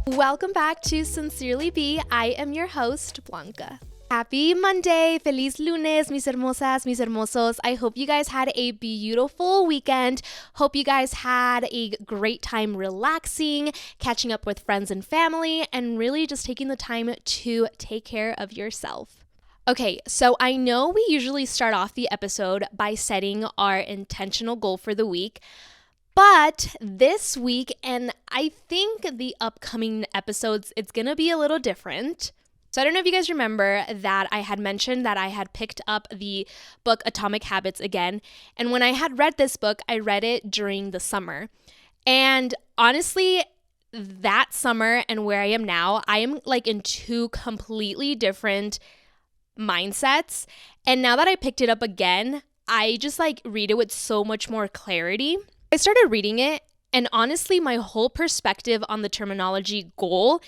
Welcome back to Sincerely Be. I am your host, Blanca. Happy Monday. Feliz lunes, mis hermosas, mis hermosos. I hope you guys had a beautiful weekend. Hope you guys had a great time relaxing, catching up with friends and family, and really just taking the time to take care of yourself. Okay, so I know we usually start off the episode by setting our intentional goal for the week. But this week, and I think the upcoming episodes, it's going to be a little different. So I don't know if you guys remember that I had mentioned that I had picked up the book Atomic Habits again. And when I had read this book, I read it during the summer. And honestly, that summer and where I am now, I am like in two completely different mindsets. And now that I picked it up again, I just like read it with so much more clarity. I started reading it, and honestly, my whole perspective on the terminology goal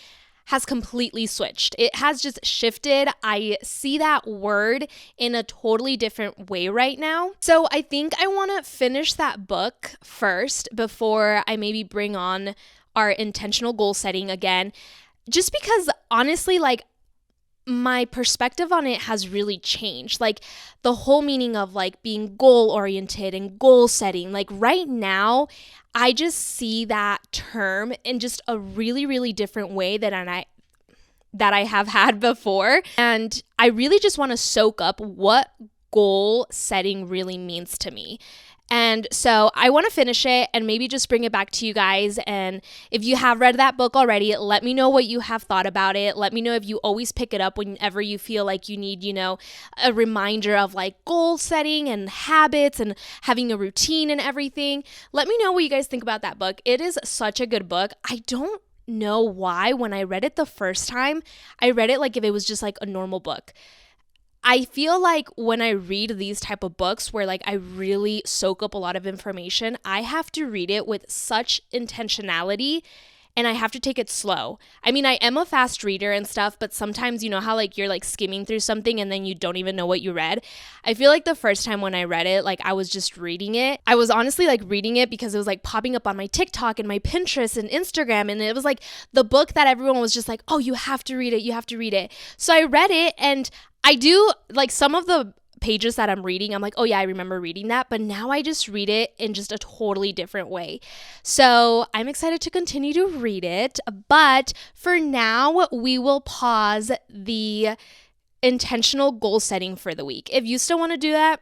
has completely switched. It has just shifted. I see that word in a totally different way right now. So I think I want to finish that book first before I maybe bring on our intentional goal setting again, just because honestly, like, my perspective on it has really changed. Like the whole meaning of like being goal oriented and goal setting. Like right now, I just see that term in just a really, really different way than I have had before. And I really just want to soak up what goal setting really means to me. And so I want to finish it and maybe just bring it back to you guys. And if you have read that book already, let me know what you have thought about it. Let me know if you always pick it up whenever you feel like you need, a reminder of like goal setting and habits and having a routine and everything. Let me know what you guys think about that book. It is such a good book. I don't know why when I read it the first time, I read it like if it was just like a normal book. I feel like when I read these type of books where like I really soak up a lot of information, I have to read it with such intentionality and I have to take it slow. I mean, I am a fast reader and stuff, but sometimes you know how like you're like skimming through something and then you don't even know what you read. I feel like the first time when I read it, like I was just reading it. I was honestly like reading it because it was like popping up on my TikTok and my Pinterest and Instagram. And it was like the book that everyone was just like, oh, you have to read it. You have to read it. So I read it and I do like some of the pages that I'm reading, I'm like, oh yeah, I remember reading that. But now I just read it in just a totally different way. So I'm excited to continue to read it. But for now, we will pause the intentional goal setting for the week. If you still want to do that,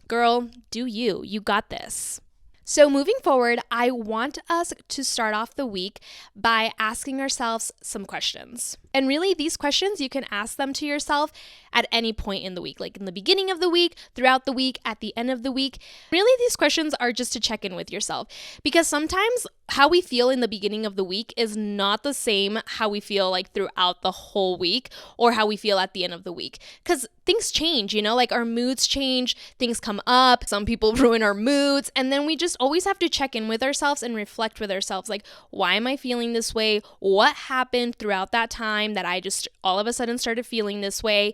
girl, do you. You got this. So moving forward, I want us to start off the week by asking ourselves some questions. And really, these questions, you can ask them to yourself at any point in the week, like in the beginning of the week, throughout the week, at the end of the week. Really, these questions are just to check in with yourself because sometimes how we feel in the beginning of the week is not the same how we feel like throughout the whole week or how we feel at the end of the week. Because things change, like our moods change, things come up, some people ruin our moods, and then we just always have to check in with ourselves and reflect with ourselves, like, why am I feeling this way? What happened throughout that time that I just all of a sudden started feeling this way?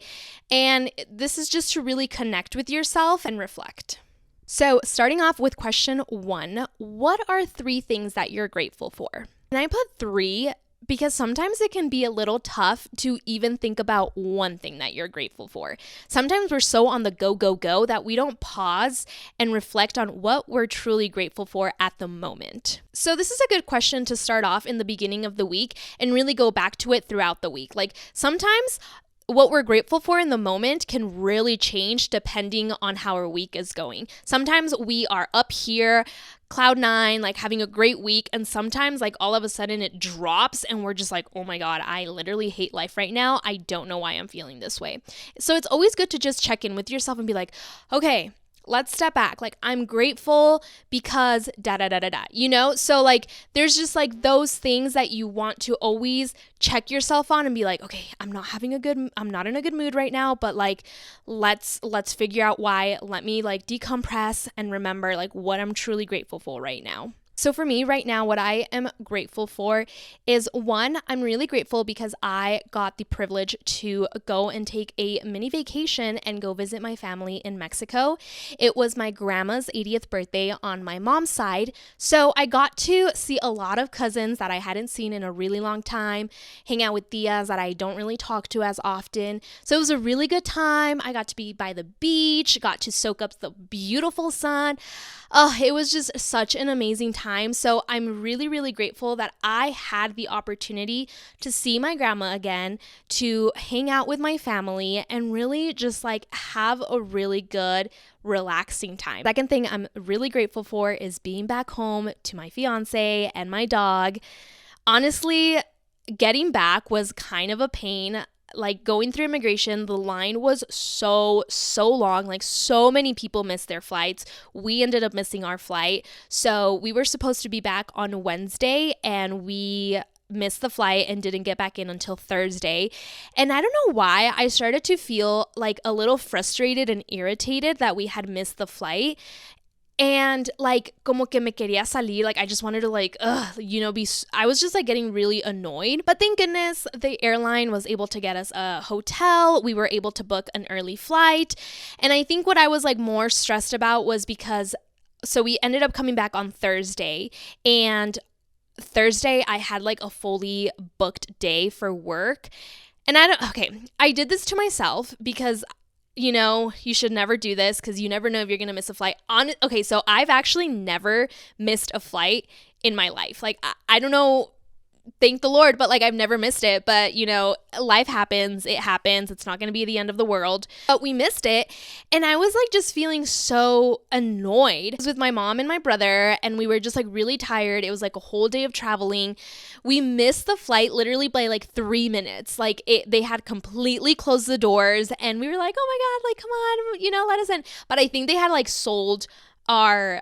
And this is just to really connect with yourself and reflect. So starting off with question 1, what are 3 things that you're grateful for? And I put 3 because sometimes it can be a little tough to even think about one thing that you're grateful for. Sometimes we're so on the go that we don't pause and reflect on what we're truly grateful for at the moment. So this is a good question to start off in the beginning of the week and really go back to it throughout the week. Like sometimes what we're grateful for in the moment can really change depending on how our week is going. Sometimes we are up here, cloud 9, like having a great week, and sometimes like all of a sudden it drops and we're just like, oh my God, I literally hate life right now. I don't know why I'm feeling this way. So it's always good to just check in with yourself and be like, okay, let's step back. Like, I'm grateful because So like, there's just like those things that you want to always check yourself on and be like, okay, I'm not in a good mood right now, but like, let's figure out why. Let me like decompress and remember like what I'm truly grateful for right now. So for me right now, what I am grateful for is one, I'm really grateful because I got the privilege to go and take a mini vacation and go visit my family in Mexico. It was my grandma's 80th birthday on my mom's side. So I got to see a lot of cousins that I hadn't seen in a really long time, hang out with tias that I don't really talk to as often. So it was a really good time. I got to be by the beach, got to soak up the beautiful sun. It was just such an amazing time. So I'm really, really grateful that I had the opportunity to see my grandma again, to hang out with my family, and really just like have a really good, relaxing time. Second thing I'm really grateful for is being back home to my fiance and my dog. Honestly, getting back was kind of a pain. Like going through immigration, the line was so long. Like so many people missed their flights. We ended up missing our flight. So we were supposed to be back on Wednesday and we missed the flight and didn't get back in until Thursday. And I don't know why I started to feel like a little frustrated and irritated that we had missed the flight. And like, como que me quería salir, like I just wanted to like, I was just like getting really annoyed. But thank goodness the airline was able to get us a hotel. We were able to book an early flight. And I think what I was like more stressed about was because, so we ended up coming back on Thursday, and Thursday I had like a fully booked day for work. And I did this to myself because you should never do this because you never know if you're going to miss a flight. So I've actually never missed a flight in my life. Like, I don't know, thank the Lord, but like I've never missed it. But, life happens. It happens. It's not going to be the end of the world. But we missed it. And I was like just feeling so annoyed. I was with my mom and my brother, and we were just like really tired. It was like a whole day of traveling. We missed the flight literally by like 3 minutes. Like they had completely closed the doors, and we were like, oh my God, like, come on, let us in. But I think they had like sold our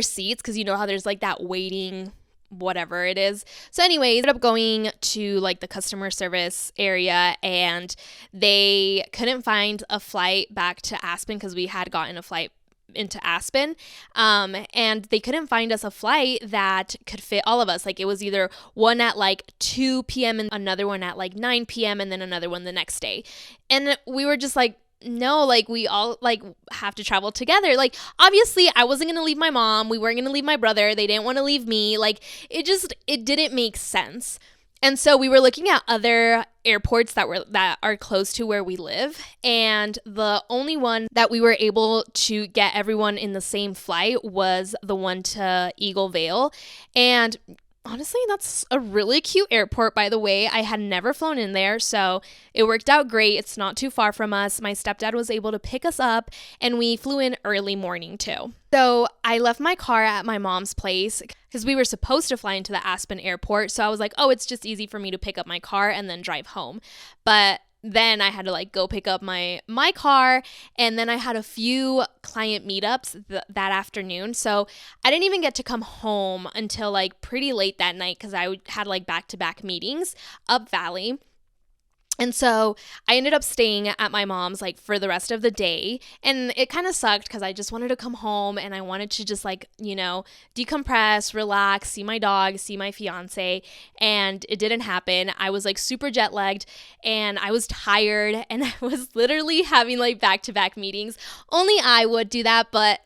seats, because you know how there's like that waiting whatever it is. So anyway, ended up going to like the customer service area, and they couldn't find a flight back to Aspen because we had gotten a flight into Aspen, and they couldn't find us a flight that could fit all of us. Like it was either one at like 2 p.m. and another one at like 9 p.m. and then another one the next day. And we were just like, no, like we all like have to travel together. Like obviously I wasn't going to leave my mom. We weren't going to leave my brother. They didn't want to leave me. Like it didn't make sense. And so we were looking at other airports that are close to where we live. And the only one that we were able to get everyone in the same flight was the one to Eagle Vale. And honestly, that's a really cute airport, by the way. I had never flown in there, so it worked out great. It's not too far from us. My stepdad was able to pick us up, and we flew in early morning too. So I left my car at my mom's place because we were supposed to fly into the Aspen airport. So I was like, oh, it's just easy for me to pick up my car and then drive home. But then I had to like go pick up my car, and then I had a few client meetups that afternoon. So I didn't even get to come home until like pretty late that night because I had like back-to-back meetings up Valley. And so I ended up staying at my mom's like for the rest of the day, and it kind of sucked because I just wanted to come home and I wanted to just like, decompress, relax, see my dog, see my fiance, and it didn't happen. I was like super jet lagged and I was tired, and I was literally having like back-to-back meetings. Only I would do that, but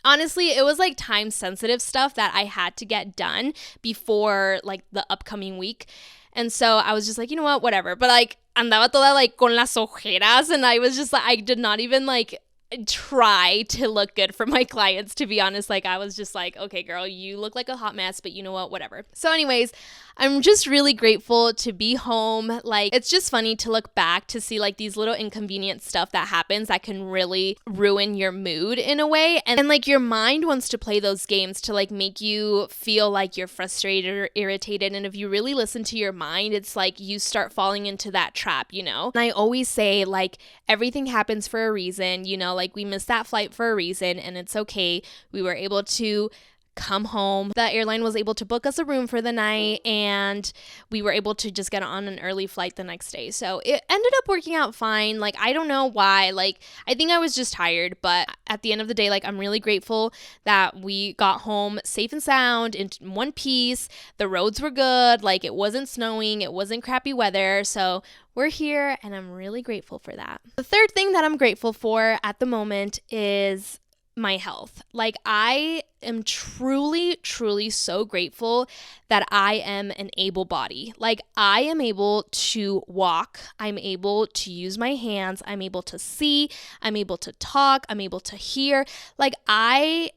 honestly, it was like time sensitive stuff that I had to get done before like the upcoming week. And so I was just like, you know what, whatever. But like andaba toda like con las ojeras, and I was just like, I did not even like try to look good for my clients, to be honest. Like I was just like, okay girl, you look like a hot mess, but you know what, whatever. So anyways, I'm just really grateful to be home. Like it's just funny to look back to see like these little inconvenient stuff that happens that can really ruin your mood in a way, and like your mind wants to play those games to like make you feel like you're frustrated or irritated, and if you really listen to your mind, it's like you start falling into that trap, And I always say like everything happens for a reason, like we missed that flight for a reason, and it's okay. We were able to come home. The airline was able to book us a room for the night, and we were able to just get on an early flight the next day. So it ended up working out fine. Like, I don't know why. Like, I think I was just tired, but at the end of the day, like, I'm really grateful that we got home safe and sound in one piece. The roads were good. Like, it wasn't snowing. It wasn't crappy weather. So we're here, and I'm really grateful for that. The third thing that I'm grateful for at the moment is my health. Like, I am truly, truly so grateful that I am an able body. Like, I am able to walk. I'm able to use my hands. I'm able to see. I'm able to talk. I'm able to hear. Like, I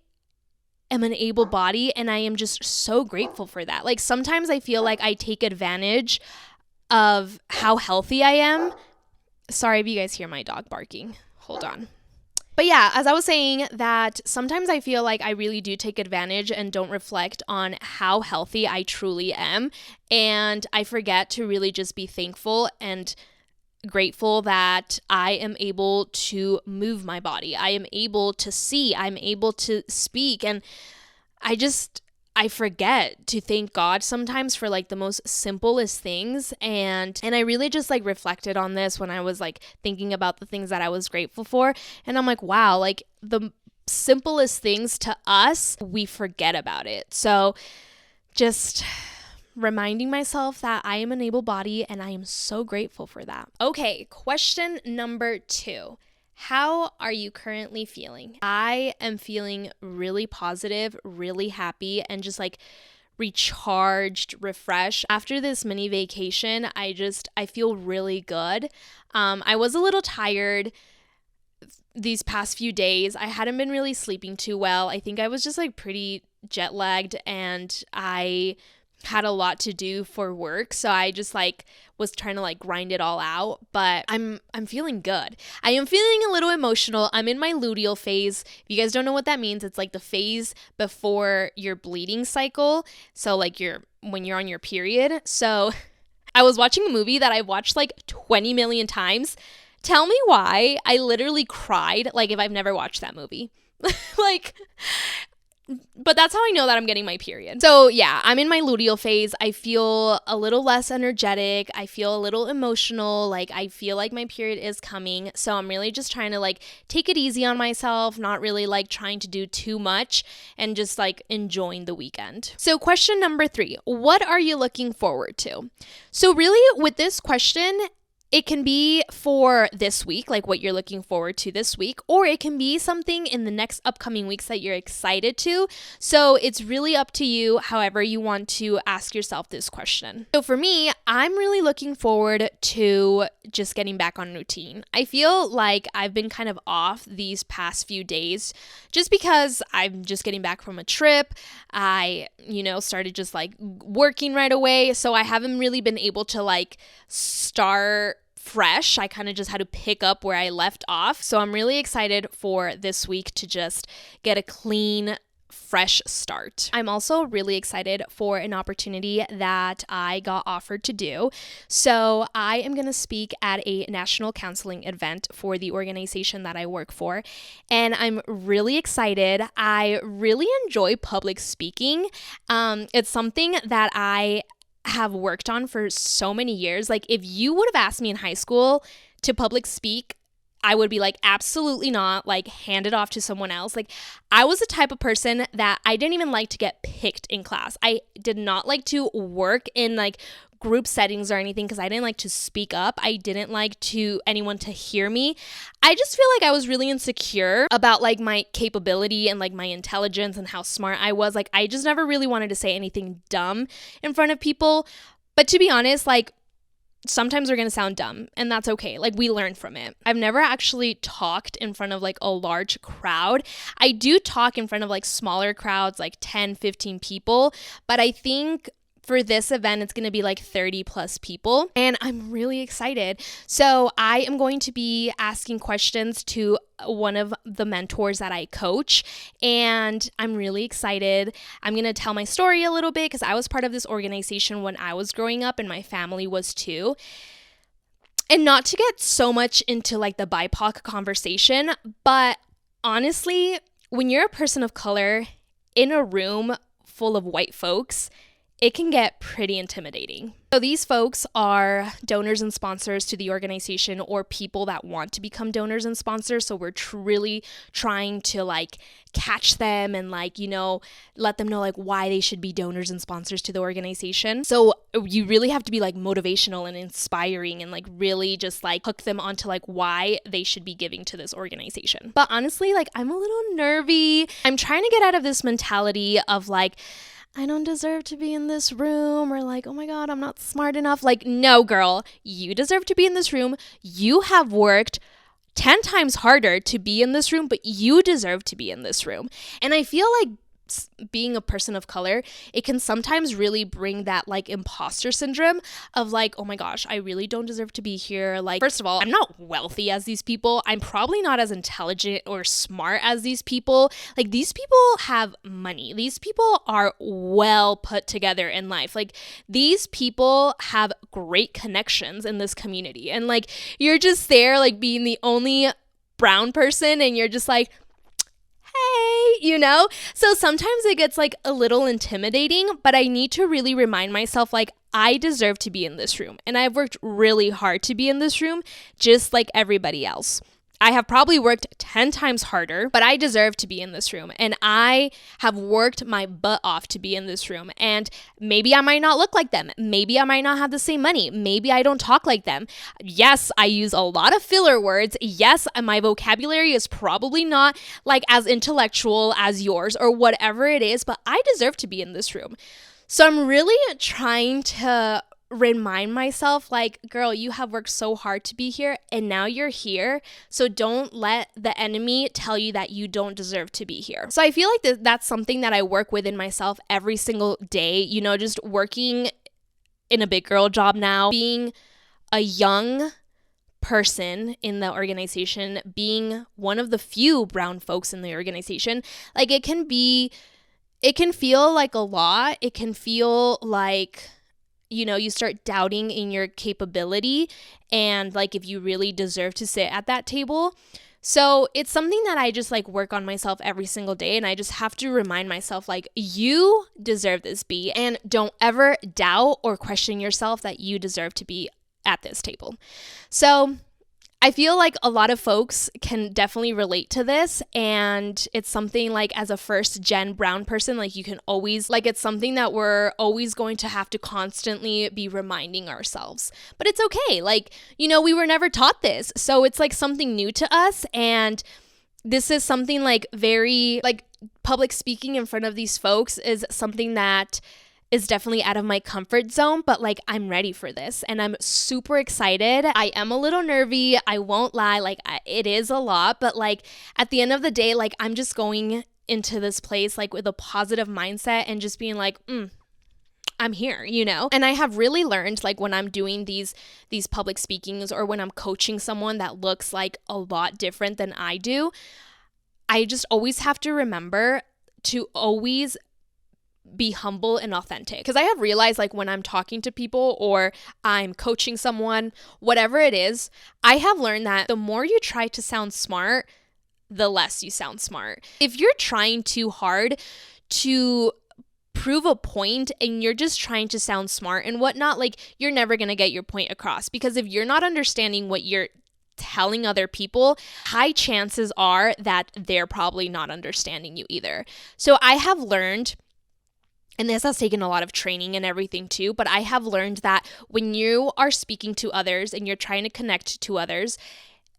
am an able body, and I am just so grateful for that. Like, sometimes I feel like I take advantage of how healthy I am. Sorry if you guys hear my dog barking. Hold on. But yeah, as I was saying, that sometimes I feel like I really do take advantage and don't reflect on how healthy I truly am. And I forget to really just be thankful and grateful that I am able to move my body. I am able to see. I'm able to speak. And I forget to thank God sometimes for like the most simplest things. And I really just like reflected on this when I was like thinking about the things that I was grateful for. And I'm like, wow, like the simplest things to us, we forget about it. So just reminding myself that I am an able body, and I am so grateful for that. Okay, question number 2. How are you currently feeling? I am feeling really positive, really happy, and just like recharged, refreshed. After this mini vacation, I feel really good. I was a little tired these past few days. I hadn't been really sleeping too well. I think I was just like pretty jet lagged, and I had a lot to do for work, so I just like was trying to like grind it all out, but I'm feeling good. I am feeling a little emotional. I'm in my luteal phase. If you guys don't know what that means, it's like the phase before your bleeding cycle, so like when you're on your period. So I was watching a movie that I've watched like 20 million times. Tell me why I literally cried like if I've never watched that movie. Like, but that's how I know that I'm getting my period. So yeah, I'm in my luteal phase. I feel a little less energetic. I feel a little emotional. Like, I feel like my period is coming. So I'm really just trying to like take it easy on myself, not really like trying to do too much, and just like enjoying the weekend. So question number 3, what are you looking forward to? So really with this question, it can be for this week, like what you're looking forward to this week, or it can be something in the next upcoming weeks that you're excited to. So it's really up to you, however you want to ask yourself this question. So for me, I'm really looking forward to just getting back on routine. I feel like I've been kind of off these past few days just because I'm just getting back from a trip. I, started just like working right away. So I haven't really been able to like start fresh. I kind of just had to pick up where I left off. So I'm really excited for this week to just get a clean, fresh start. I'm also really excited for an opportunity that I got offered to do. So I am going to speak at a national counseling event for the organization that I work for. And I'm really excited. I really enjoy public speaking. It's something that I have worked on for so many years. Like, if you would have asked me in high school to public speak, I would be like, absolutely not, like hand it off to someone else. Like, I was the type of person that I didn't even like to get picked in class. I did not like to work in like group settings or anything because I didn't like to speak up. I didn't like anyone to hear me. I just feel like I was really insecure about like my capability and like my intelligence and how smart I was. Like, I just never really wanted to say anything dumb in front of people. But to be honest, like, sometimes we're going to sound dumb, and that's okay. Like, we learn from it. I've never actually talked in front of like a large crowd. I do talk in front of like smaller crowds, like 10, 15 people, but I think for this event, it's going to be like 30 plus people, and I'm really excited. So I am going to be asking questions to one of the mentors that I coach, and I'm really excited. I'm going to tell my story a little bit because I was part of this organization when I was growing up, and my family was too. And not to get so much into like the BIPOC conversation, but honestly, when you're a person of color, in a room full of white folks, it can get pretty intimidating. So these folks are donors and sponsors to the organization, or people that want to become donors and sponsors. So we're really trying to like catch them and like, you know, let them know like why they should be donors and sponsors to the organization. So you really have to be like motivational and inspiring and like really just like hook them onto like why they should be giving to this organization. But honestly, like I'm a little nervy. I'm trying to get out of this mentality of like, I don't deserve to be in this room, or like, oh my God, I'm not smart enough. Like, no, girl, you deserve to be in this room. You have worked 10 times harder to be in this room, but you deserve to be in this room. And I feel like being a person of color, it can sometimes really bring that like imposter syndrome of like, oh my gosh, I really don't deserve to be here. Like, first of all, I'm not wealthy as these people. I'm probably not as intelligent or smart as these people. Like, these people have money. These people are well put together in life. Like, these people have great connections in this community. And like, you're just there like being the only brown person, and you're just like, hey, you know? So sometimes it gets like a little intimidating, but I need to really remind myself like I deserve to be in this room, and I've worked really hard to be in this room just like everybody else. I have probably worked 10 times harder, but I deserve to be in this room, and I have worked my butt off to be in this room. And maybe I might not look like them. Maybe I might not have the same money. Maybe I don't talk like them. Yes, I use a lot of filler words. Yes, my vocabulary is probably not like as intellectual as yours or whatever it is, but I deserve to be in this room. So I'm really trying to remind myself like, girl, you have worked so hard to be here, and now you're here. So don't let the enemy tell you that you don't deserve to be here. So I feel like that's something that I work within myself every single day, you know, just working in a big girl job now, being a young person in the organization, being one of the few brown folks in the organization. Like, it can feel like a lot. It can feel like, you know, you start doubting in your capability and like if you really deserve to sit at that table. So it's something that I just like work on myself every single day, and I just have to remind myself like, you deserve this, B, and don't ever doubt or question yourself that you deserve to be at this table. So I feel like a lot of folks can definitely relate to this, and it's something like, as a first gen brown person, like you can always, like, it's something that we're always going to have to constantly be reminding ourselves. But it's okay. Like, you know, we were never taught this. So it's like something new to us, and this is something like very, like, public speaking in front of these folks is something that is definitely out of my comfort zone, but like I'm ready for this and I'm super excited. I am a little nervy, I won't lie, like it is a lot, but like at the end of the day, like I'm just going into this place like with a positive mindset and just being like, I'm here, you know? And I have really learned, like, when I'm doing these public speakings, or when I'm coaching someone that looks like a lot different than I do, I just always have to remember to always be humble and authentic. Because I have realized, like, when I'm talking to people or I'm coaching someone, whatever it is, I have learned that the more you try to sound smart, the less you sound smart. If you're trying too hard to prove a point and you're just trying to sound smart and whatnot, like, you're never going to get your point across. Because if you're not understanding what you're telling other people, high chances are that they're probably not understanding you either. So I have learned, and this has taken a lot of training and everything too, but I have learned that when you are speaking to others and you're trying to connect to others,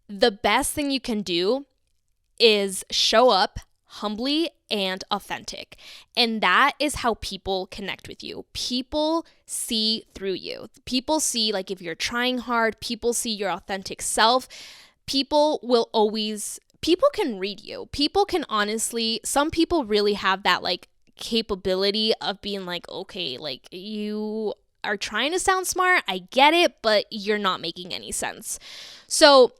the best thing you can do is show up humbly and authentic. And that is how people connect with you. People see through you. People see, like, if you're trying hard, people see your authentic self. People can read you. People can honestly, some people really have that, like, capability of being like, okay, like, you are trying to sound smart, I get it, but you're not making any sense. So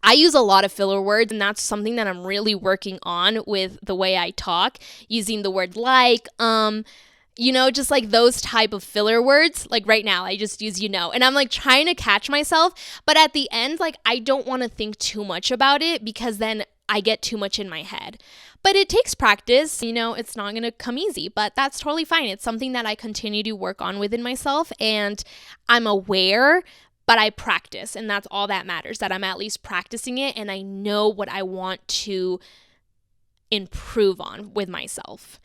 I use a lot of filler words, and that's something that I'm really working on with the way I talk, using the word like, just like those type of filler words. Like right now, I just use, and I'm like trying to catch myself, but at the end, like, I don't want to think too much about it, because then I get too much in my head. But it takes practice. You know, it's not going to come easy, but that's totally fine. It's something that I continue to work on within myself, and I'm aware, but I practice, and that's all that matters, that I'm at least practicing it and I know what I want to improve on with myself.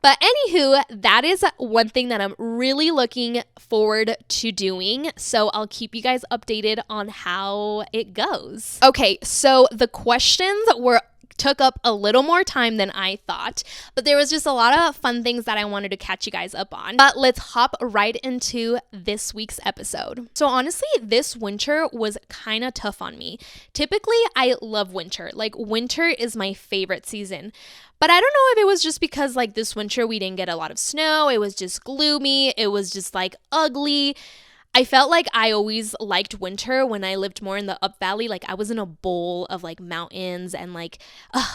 But anywho, that is one thing that I'm really looking forward to doing. So I'll keep you guys updated on how it goes. Okay, so the questions took up a little more time than I thought, but there was just a lot of fun things that I wanted to catch you guys up on. But let's hop right into this week's episode. So honestly, this winter was kind of tough on me. Typically, I love winter. Like, winter is my favorite season. But I don't know if it was just because like this winter we didn't get a lot of snow. It was just gloomy. It was just like ugly. I felt like I always liked winter when I lived more in the Up Valley. Like, I was in a bowl of like mountains and like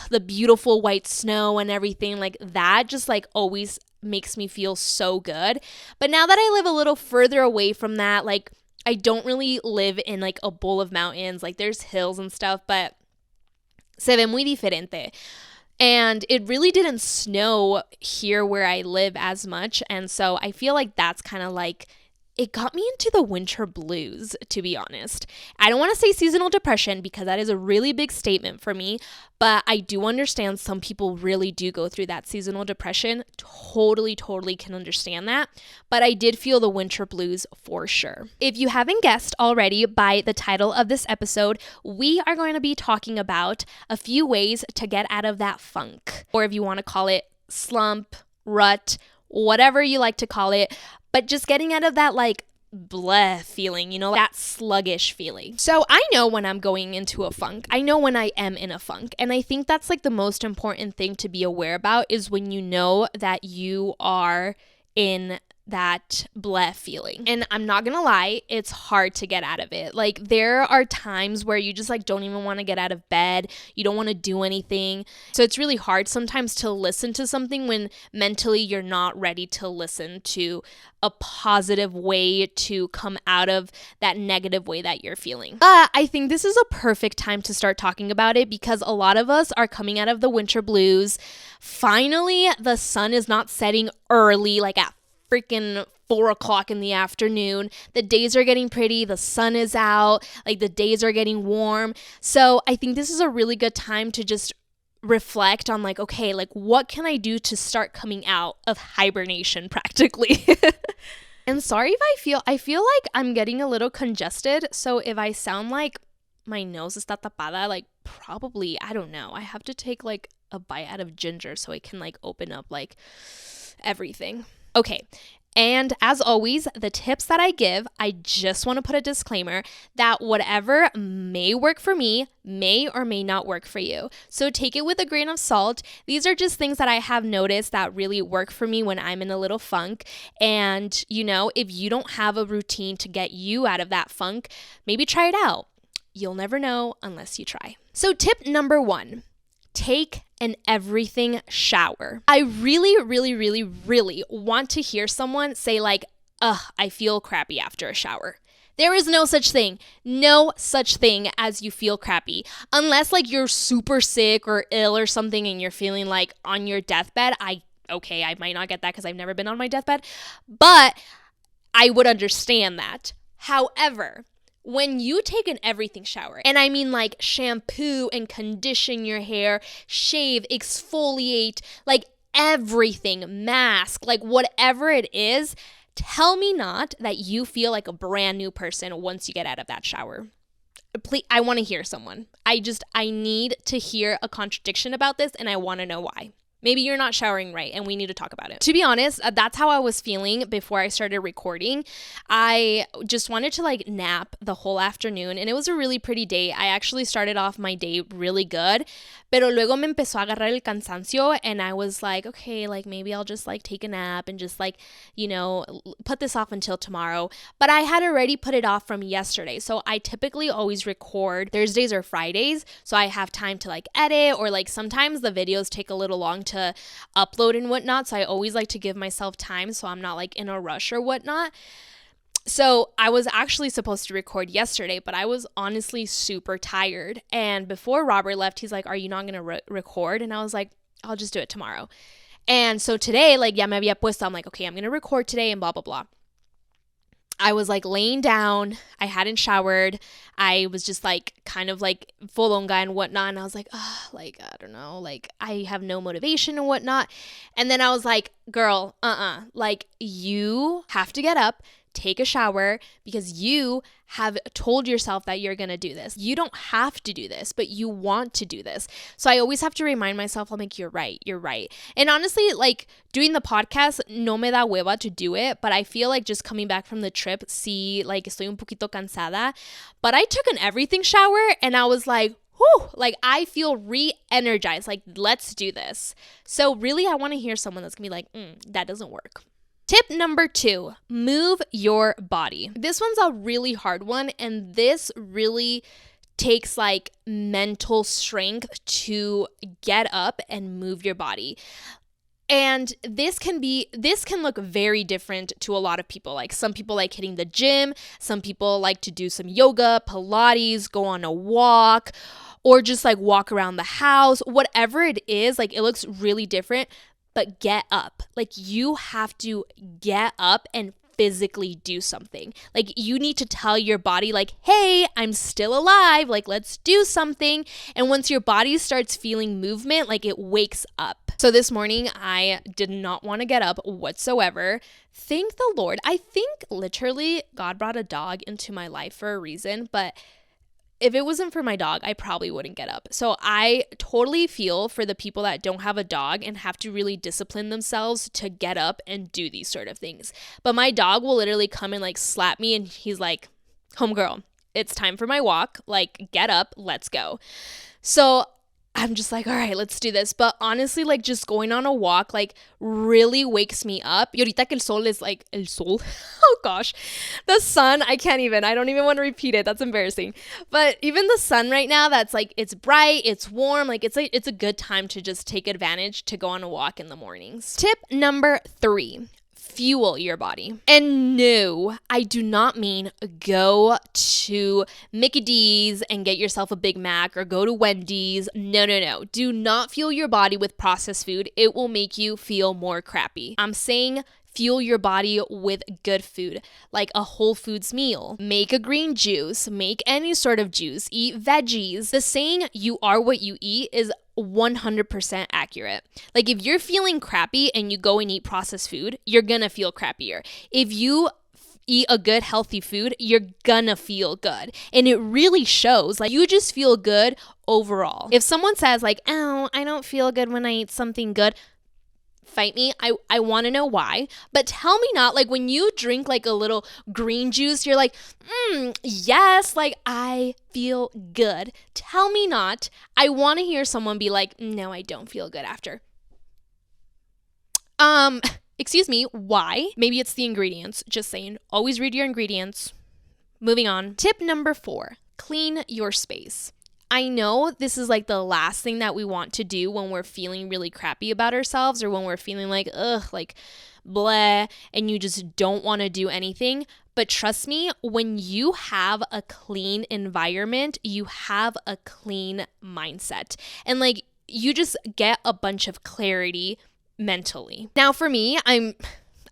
the beautiful white snow and everything. Like, that just like always makes me feel so good. But now that I live a little further away from that, like, I don't really live in like a bowl of mountains. Like, there's hills and stuff, but se ve muy diferente. And it really didn't snow here where I live as much. And so I feel like that's kind of like, it got me into the winter blues, to be honest. I don't want to say seasonal depression because that is a really big statement for me, but I do understand some people really do go through that seasonal depression. Totally can understand that. But I did feel the winter blues for sure. If you haven't guessed already by the title of this episode, we are going to be talking about a few ways to get out of that funk, or if you want to call it slump, rut, whatever you like to call it. But just getting out of that like bleh feeling, you know, that sluggish feeling. So I know when I'm going into a funk. I know when I am in a funk. And I think that's like the most important thing to be aware about is when you know that you are in that bleh feeling. And I'm not gonna lie, it's hard to get out of it. Like, there are times where you just like don't even want to get out of bed. You don't want to do anything. So it's really hard sometimes to listen to something when mentally you're not ready to listen to a positive way to come out of that negative way that you're feeling. But I think this is a perfect time to start talking about it because a lot of us are coming out of the winter blues. Finally, the sun is not setting early, like at freaking 4:00 in the afternoon. The days are getting pretty. The sun is out. Like, the days are getting warm. So I think this is a really good time to just reflect on like, okay, like what can I do to start coming out of hibernation practically? And sorry if I feel like I'm getting a little congested. So if I sound like my nose está tapada, like probably, I don't know. I have to take like a bite out of ginger so it can like open up like everything. Okay, and as always, the tips that I give, I just want to put a disclaimer that whatever may work for me may or may not work for you. So take it with a grain of salt. These are just things that I have noticed that really work for me when I'm in a little funk. And, you know, if you don't have a routine to get you out of that funk, maybe try it out. You'll never know unless you try. So tip number 1. Take an everything shower. I really want to hear someone say like, I feel crappy after a shower. There is no such thing as you feel crappy. Unless like you're super sick or ill or something and you're feeling like on your deathbed. I might not get that because I've never been on my deathbed, but I would understand that. However, when you take an everything shower, and I mean like shampoo and condition your hair, shave, exfoliate, like everything, mask, like whatever it is, tell me not that you feel like a brand new person once you get out of that shower. Please, I want to hear someone. I need to hear a contradiction about this, and I want to know why. Maybe you're not showering right and we need to talk about it. To be honest, that's how I was feeling before I started recording. I just wanted to like nap the whole afternoon and it was a really pretty day. I actually started off my day really good, pero luego me empezó a agarrar el cansancio and I was like, okay, like maybe I'll just like take a nap and just like, you know, put this off until tomorrow. But I had already put it off from yesterday. So I typically always record Thursdays or Fridays. So I have time to like edit or like sometimes the videos take a little long to upload and whatnot. So I always like to give myself time so I'm not like in a rush or whatnot. So I was actually supposed to record yesterday, but I was honestly super tired. And before Robert left, he's like, are you not going to record? And I was like, I'll just do it tomorrow. And so today, like, ya me había puesto, I'm like, okay, I'm going to record today and blah, blah, blah. I was like laying down. I hadn't showered. I was just like kind of like folonga and whatnot. And I was like, like, I don't know, like I have no motivation and whatnot. And then I was like, girl, like you have to get up, take a shower, because you have told yourself that you're going to do this. You don't have to do this, but you want to do this. So I always have to remind myself, I'm like, you're right. And honestly, like doing the podcast, no me da hueva to do it, but I feel like just coming back from the trip, sí, like estoy un poquito cansada, but I took an everything shower and I was like, whew, like I feel re-energized, like let's do this. So really, I want to hear someone that's gonna be like, that doesn't work. Tip number 2, move your body. This one's a really hard one, and this really takes like mental strength to get up and move your body. And this can look very different to a lot of people. Like some people like hitting the gym, some people like to do some yoga, Pilates, go on a walk, or just like walk around the house. Whatever it is, like it looks really different. But get up. Like you have to get up and physically do something. Like you need to tell your body like, hey, I'm still alive. Like let's do something. And once your body starts feeling movement, like it wakes up. So this morning I did not want to get up whatsoever. Thank the Lord. I think literally God brought a dog into my life for a reason, but if it wasn't for my dog, I probably wouldn't get up. So I totally feel for the people that don't have a dog and have to really discipline themselves to get up and do these sort of things. But my dog will literally come and like slap me and he's like, homegirl, it's time for my walk. Like, get up, let's go. So I'm just like, all right, let's do this. But honestly, like just going on a walk, like really wakes me up. Y ahorita que el sol is like, el sol? Oh gosh, the sun, I don't even want to repeat it. That's embarrassing. But even the sun right now, that's like, it's bright, it's warm. Like it's a good time to just take advantage to go on a walk in the mornings. Tip number 3. Fuel your body. And no, I do not mean go to Mickey D's and get yourself a Big Mac or go to Wendy's. No. Do not fuel your body with processed food. It will make you feel more crappy. I'm saying fuel your body with good food, like a whole foods meal. Make a green juice, make any sort of juice, eat veggies. The saying, you are what you eat, is 100% accurate. Like if you're feeling crappy and you go and eat processed food, you're gonna feel crappier. If you eat a good healthy food, you're gonna feel good. And it really shows. Like you just feel good overall. If someone says like, oh, I don't feel good when I eat something good, fight me. I want to know why. But tell me not, like when you drink like a little green juice, you're like, yes, like I feel good. Tell me not. I want to hear someone be like, no, I don't feel good after. Excuse me, why? Maybe it's the ingredients. Just saying, always read your ingredients. Moving on. Tip number 4, clean your space. I know this is like the last thing that we want to do when we're feeling really crappy about ourselves or when we're feeling like, like bleh, and you just don't want to do anything. But trust me, when you have a clean environment, you have a clean mindset. And like you just get a bunch of clarity mentally. Now for me, I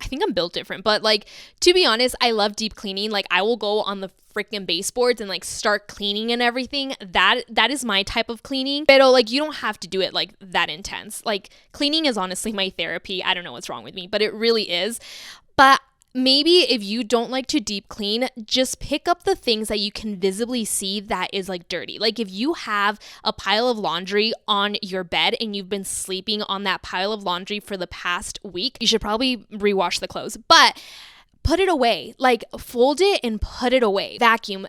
think I'm built different, but like, to be honest, I love deep cleaning. Like I will go on the freaking baseboards and like start cleaning and everything. That is my type of cleaning. But like, you don't have to do it like that intense. Like cleaning is honestly my therapy. I don't know what's wrong with me, but it really is. But maybe if you don't like to deep clean, just pick up the things that you can visibly see that is like dirty. Like if you have a pile of laundry on your bed and you've been sleeping on that pile of laundry for the past week, you should probably rewash the clothes. But put it away, like fold it and put it away. Vacuum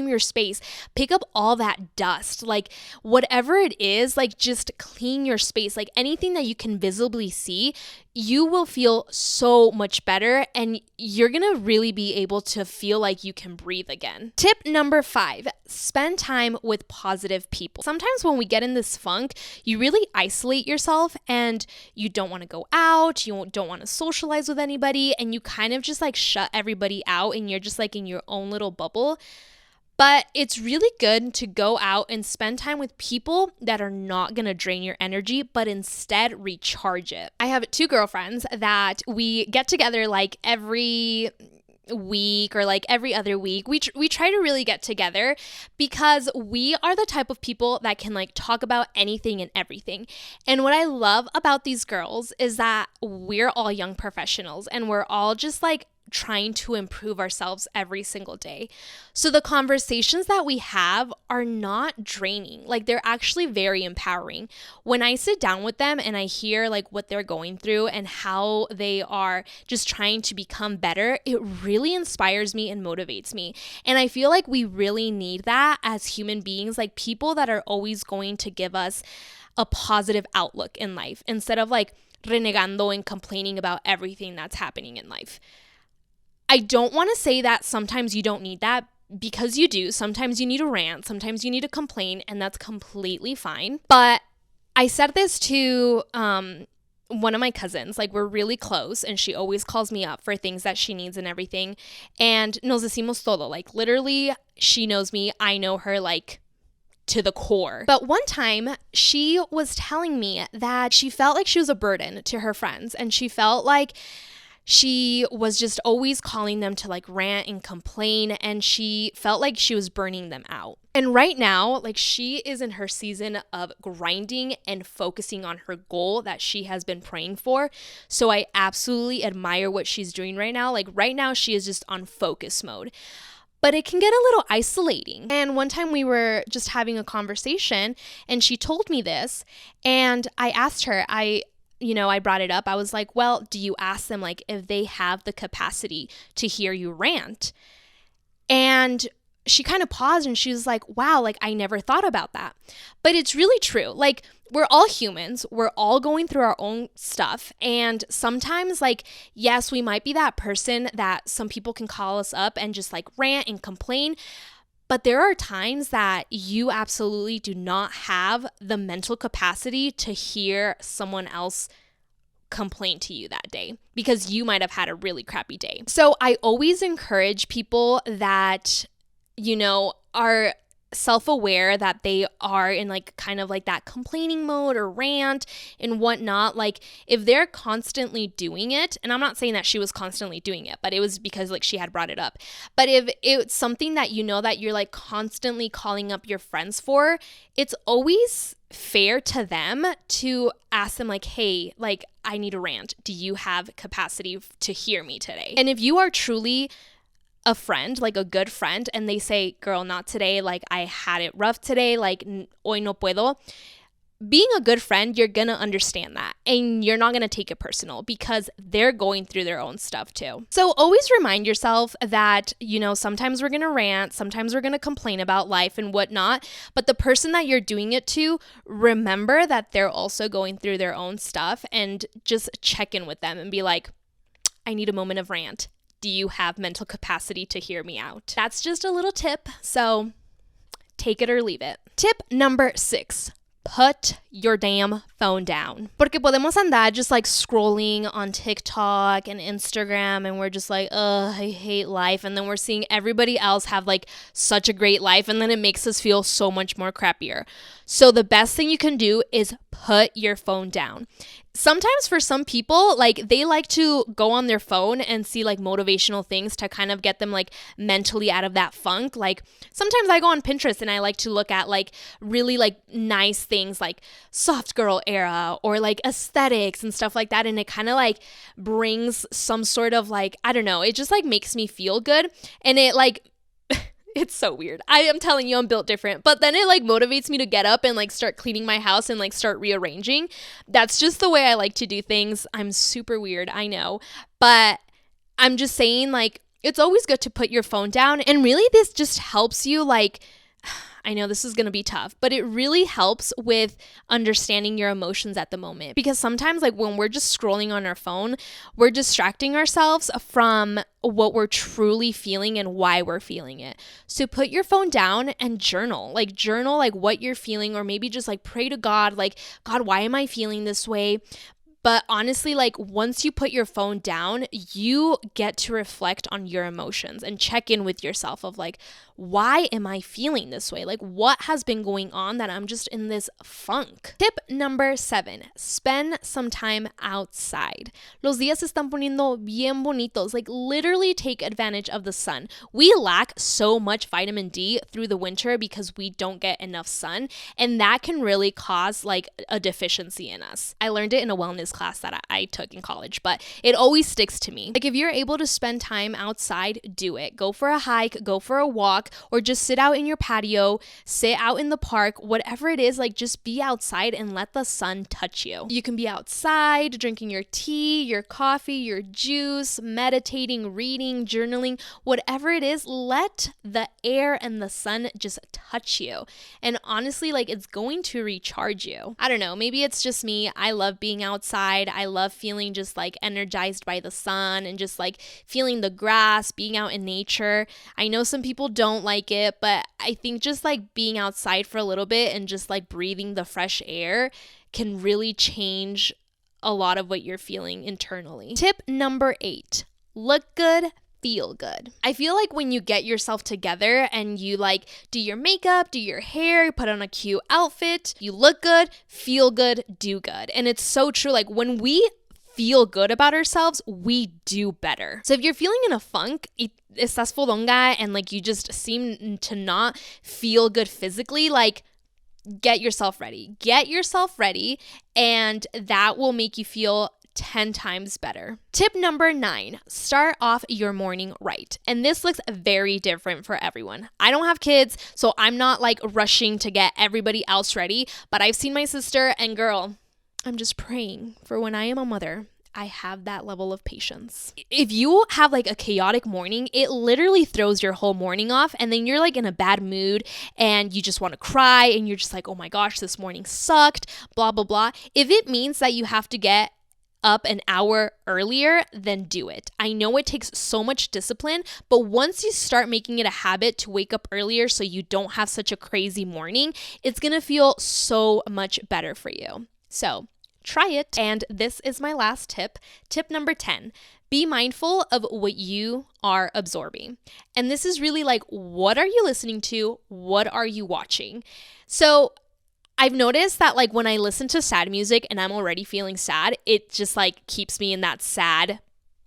your space. Pick up all that dust, like whatever it is, like just clean your space. Like anything that you can visibly see, you will feel so much better and you're gonna really be able to feel like you can breathe again. Tip number 5, spend time with positive people. Sometimes when we get in this funk, you really isolate yourself and you don't want to go out, you don't want to socialize with anybody, and you kind of just like like shut everybody out and you're just like in your own little bubble. But it's really good to go out and spend time with people that are not going to drain your energy, but instead recharge it. I have 2 girlfriends that we get together like every week or like every other week. We try to really get together because we are the type of people that can like talk about anything and everything. And what I love about these girls is that we're all young professionals and we're all just like trying to improve ourselves every single day. So the conversations that we have are not draining. Like they're actually very empowering. When I sit down with them and I hear like what they're going through and how they are just trying to become better, it really inspires me and motivates me. And I feel like we really need that as human beings, like people that are always going to give us a positive outlook in life instead of like renegando and complaining about everything that's happening in life. I don't want to say that sometimes you don't need that, because you do. Sometimes you need a rant, sometimes you need to complain, and that's completely fine. But I said this to one of my cousins, like we're really close and she always calls me up for things that she needs and everything. And nos decimos todo, like literally she knows me, I know her like to the core. But one time she was telling me that she felt like she was a burden to her friends and she felt like she was just always calling them to like rant and complain, and she felt like she was burning them out. And right now, like she is in her season of grinding and focusing on her goal that she has been praying for. So I absolutely admire what she's doing right now. Like right now, she is just on focus mode. But it can get a little isolating. And one time we were just having a conversation and she told me this, and I asked her, I brought it up. I was like, well, do you ask them like if they have the capacity to hear you rant? And she kind of paused and she was like, wow, like I never thought about that. But it's really true. Like we're all humans. We're all going through our own stuff. And sometimes like, yes, we might be that person that some people can call us up and just like rant and complain. But there are times that you absolutely do not have the mental capacity to hear someone else complain to you that day because you might have had a really crappy day. So I always encourage people that, are self-aware that they are in like kind of like that complaining mode or rant and whatnot. Like if they're constantly doing it, and I'm not saying that she was constantly doing it, but it was because like she had brought it up. But if it's something that that you're like constantly calling up your friends for, it's always fair to them to ask them like, hey, like I need a rant. Do you have capacity to hear me today? And if you are truly a friend, like a good friend, and they say, girl, not today, like I had it rough today, like hoy no puedo. Being a good friend, you're gonna understand that and you're not gonna take it personal because they're going through their own stuff too. So always remind yourself that, sometimes we're gonna rant, sometimes we're gonna complain about life and whatnot, but the person that you're doing it to, remember that they're also going through their own stuff and just check in with them and be like, I need a moment of rant. Do you have mental capacity to hear me out? That's just a little tip, so take it or leave it. Tip number 6, put your damn phone down. Porque podemos andar just like scrolling on TikTok and Instagram and we're just like, ugh, I hate life. And then we're seeing everybody else have like such a great life and then it makes us feel so much more crappier. So the best thing you can do is put your phone down. Sometimes for some people, like they like to go on their phone and see like motivational things to kind of get them like mentally out of that funk. Like sometimes I go on Pinterest and I like to look at like really like nice things like soft girl era or like aesthetics and stuff like that. And it kind of like brings some sort of like, I don't know, it just like makes me feel good. And it like, it's so weird. I am telling you, I'm built different. But then it like motivates me to get up and like start cleaning my house and like start rearranging. That's just the way I like to do things. I'm super weird, I know. But I'm just saying like it's always good to put your phone down. And really this just helps you like, I know this is going to be tough, but it really helps with understanding your emotions at the moment. Because sometimes like when we're just scrolling on our phone, we're distracting ourselves from what we're truly feeling and why we're feeling it. So put your phone down and journal like what you're feeling, or maybe just like pray to God, like, God, why am I feeling this way? But honestly, like once you put your phone down, you get to reflect on your emotions and check in with yourself of like, why am I feeling this way? Like what has been going on that I'm just in this funk? Tip number 7, spend some time outside. Los días se están poniendo bien bonitos. Like literally take advantage of the sun. We lack so much vitamin D through the winter because we don't get enough sun, and that can really cause like a deficiency in us. I learned it in a wellness class that I took in college, but it always sticks to me. Like if you're able to spend time outside, do it. Go for a hike, go for a walk, or just sit out in your patio, sit out in the park, whatever it is, like just be outside and let the sun touch you. You can be outside drinking your tea, your coffee, your juice, meditating, reading, journaling, whatever it is, let the air and the sun just touch you. And honestly, like it's going to recharge you. I don't know, maybe it's just me. I love being outside. I love feeling just like energized by the sun and just like feeling the grass, being out in nature. I know some people don't like it, but I think just like being outside for a little bit and just like breathing the fresh air can really change a lot of what you're feeling internally. Tip number 8, look good, feel good. I feel like when you get yourself together and you like do your makeup, do your hair, put on a cute outfit, you look good, feel good, do good. And it's so true. Like when we feel good about ourselves, we do better. So if you're feeling in a funk, estás fodonga, and like you just seem to not feel good physically, like get yourself ready. Get yourself ready, and that will make you feel 10 times better. Tip number 9, start off your morning right. And this looks very different for everyone. I don't have kids, so I'm not like rushing to get everybody else ready, but I've seen my sister, and girl, I'm just praying for when I am a mother, I have that level of patience. If you have like a chaotic morning, it literally throws your whole morning off, and then you're like in a bad mood and you just want to cry and you're just like, oh my gosh, this morning sucked, blah, blah, blah. If it means that you have to get up an hour earlier, then do it. I know it takes so much discipline, but once you start making it a habit to wake up earlier so you don't have such a crazy morning, it's gonna feel so much better for you. So try it. And this is my last tip. Tip number 10. Be mindful of what you are absorbing. And this is really like, what are you listening to? What are you watching? So I've noticed that like when I listen to sad music and I'm already feeling sad, it just like keeps me in that sad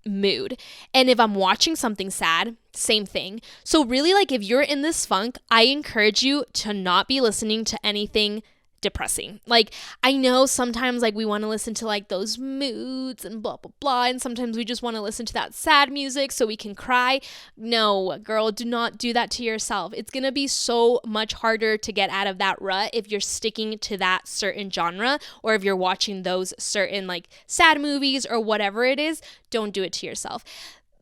mood. And if I'm watching something sad, same thing. So really like if you're in this funk, I encourage you to not be listening to anything depressing. Like I know sometimes like we want to listen to like those moods and blah blah blah, and sometimes we just want to listen to that sad music so we can cry. No, girl, do not do that to yourself. It's gonna be so much harder to get out of that rut if you're sticking to that certain genre, or if you're watching those certain like sad movies or whatever it is. Don't do it to yourself.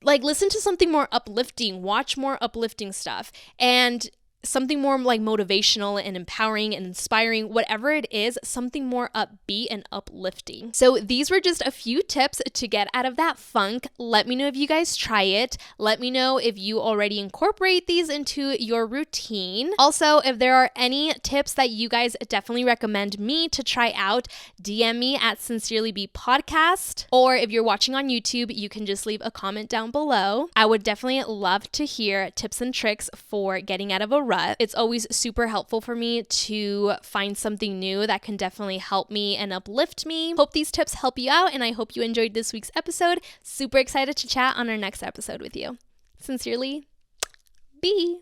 Like listen to something more uplifting, watch more uplifting stuff, and something more like motivational and empowering and inspiring, whatever it is, something more upbeat and uplifting. So these were just a few tips to get out of that funk. Let me know if you guys try it. Let me know if you already incorporate these into your routine. Also, if there are any tips that you guys definitely recommend me to try out, DM me at Sincerely Be Podcast. Or if you're watching on YouTube, you can just leave a comment down below. I would definitely love to hear tips and tricks for getting out of a rut. It's always super helpful for me to find something new that can definitely help me and uplift me. Hope these tips help you out, and I hope you enjoyed this week's episode. Super excited to chat on our next episode with you. Sincerely, B.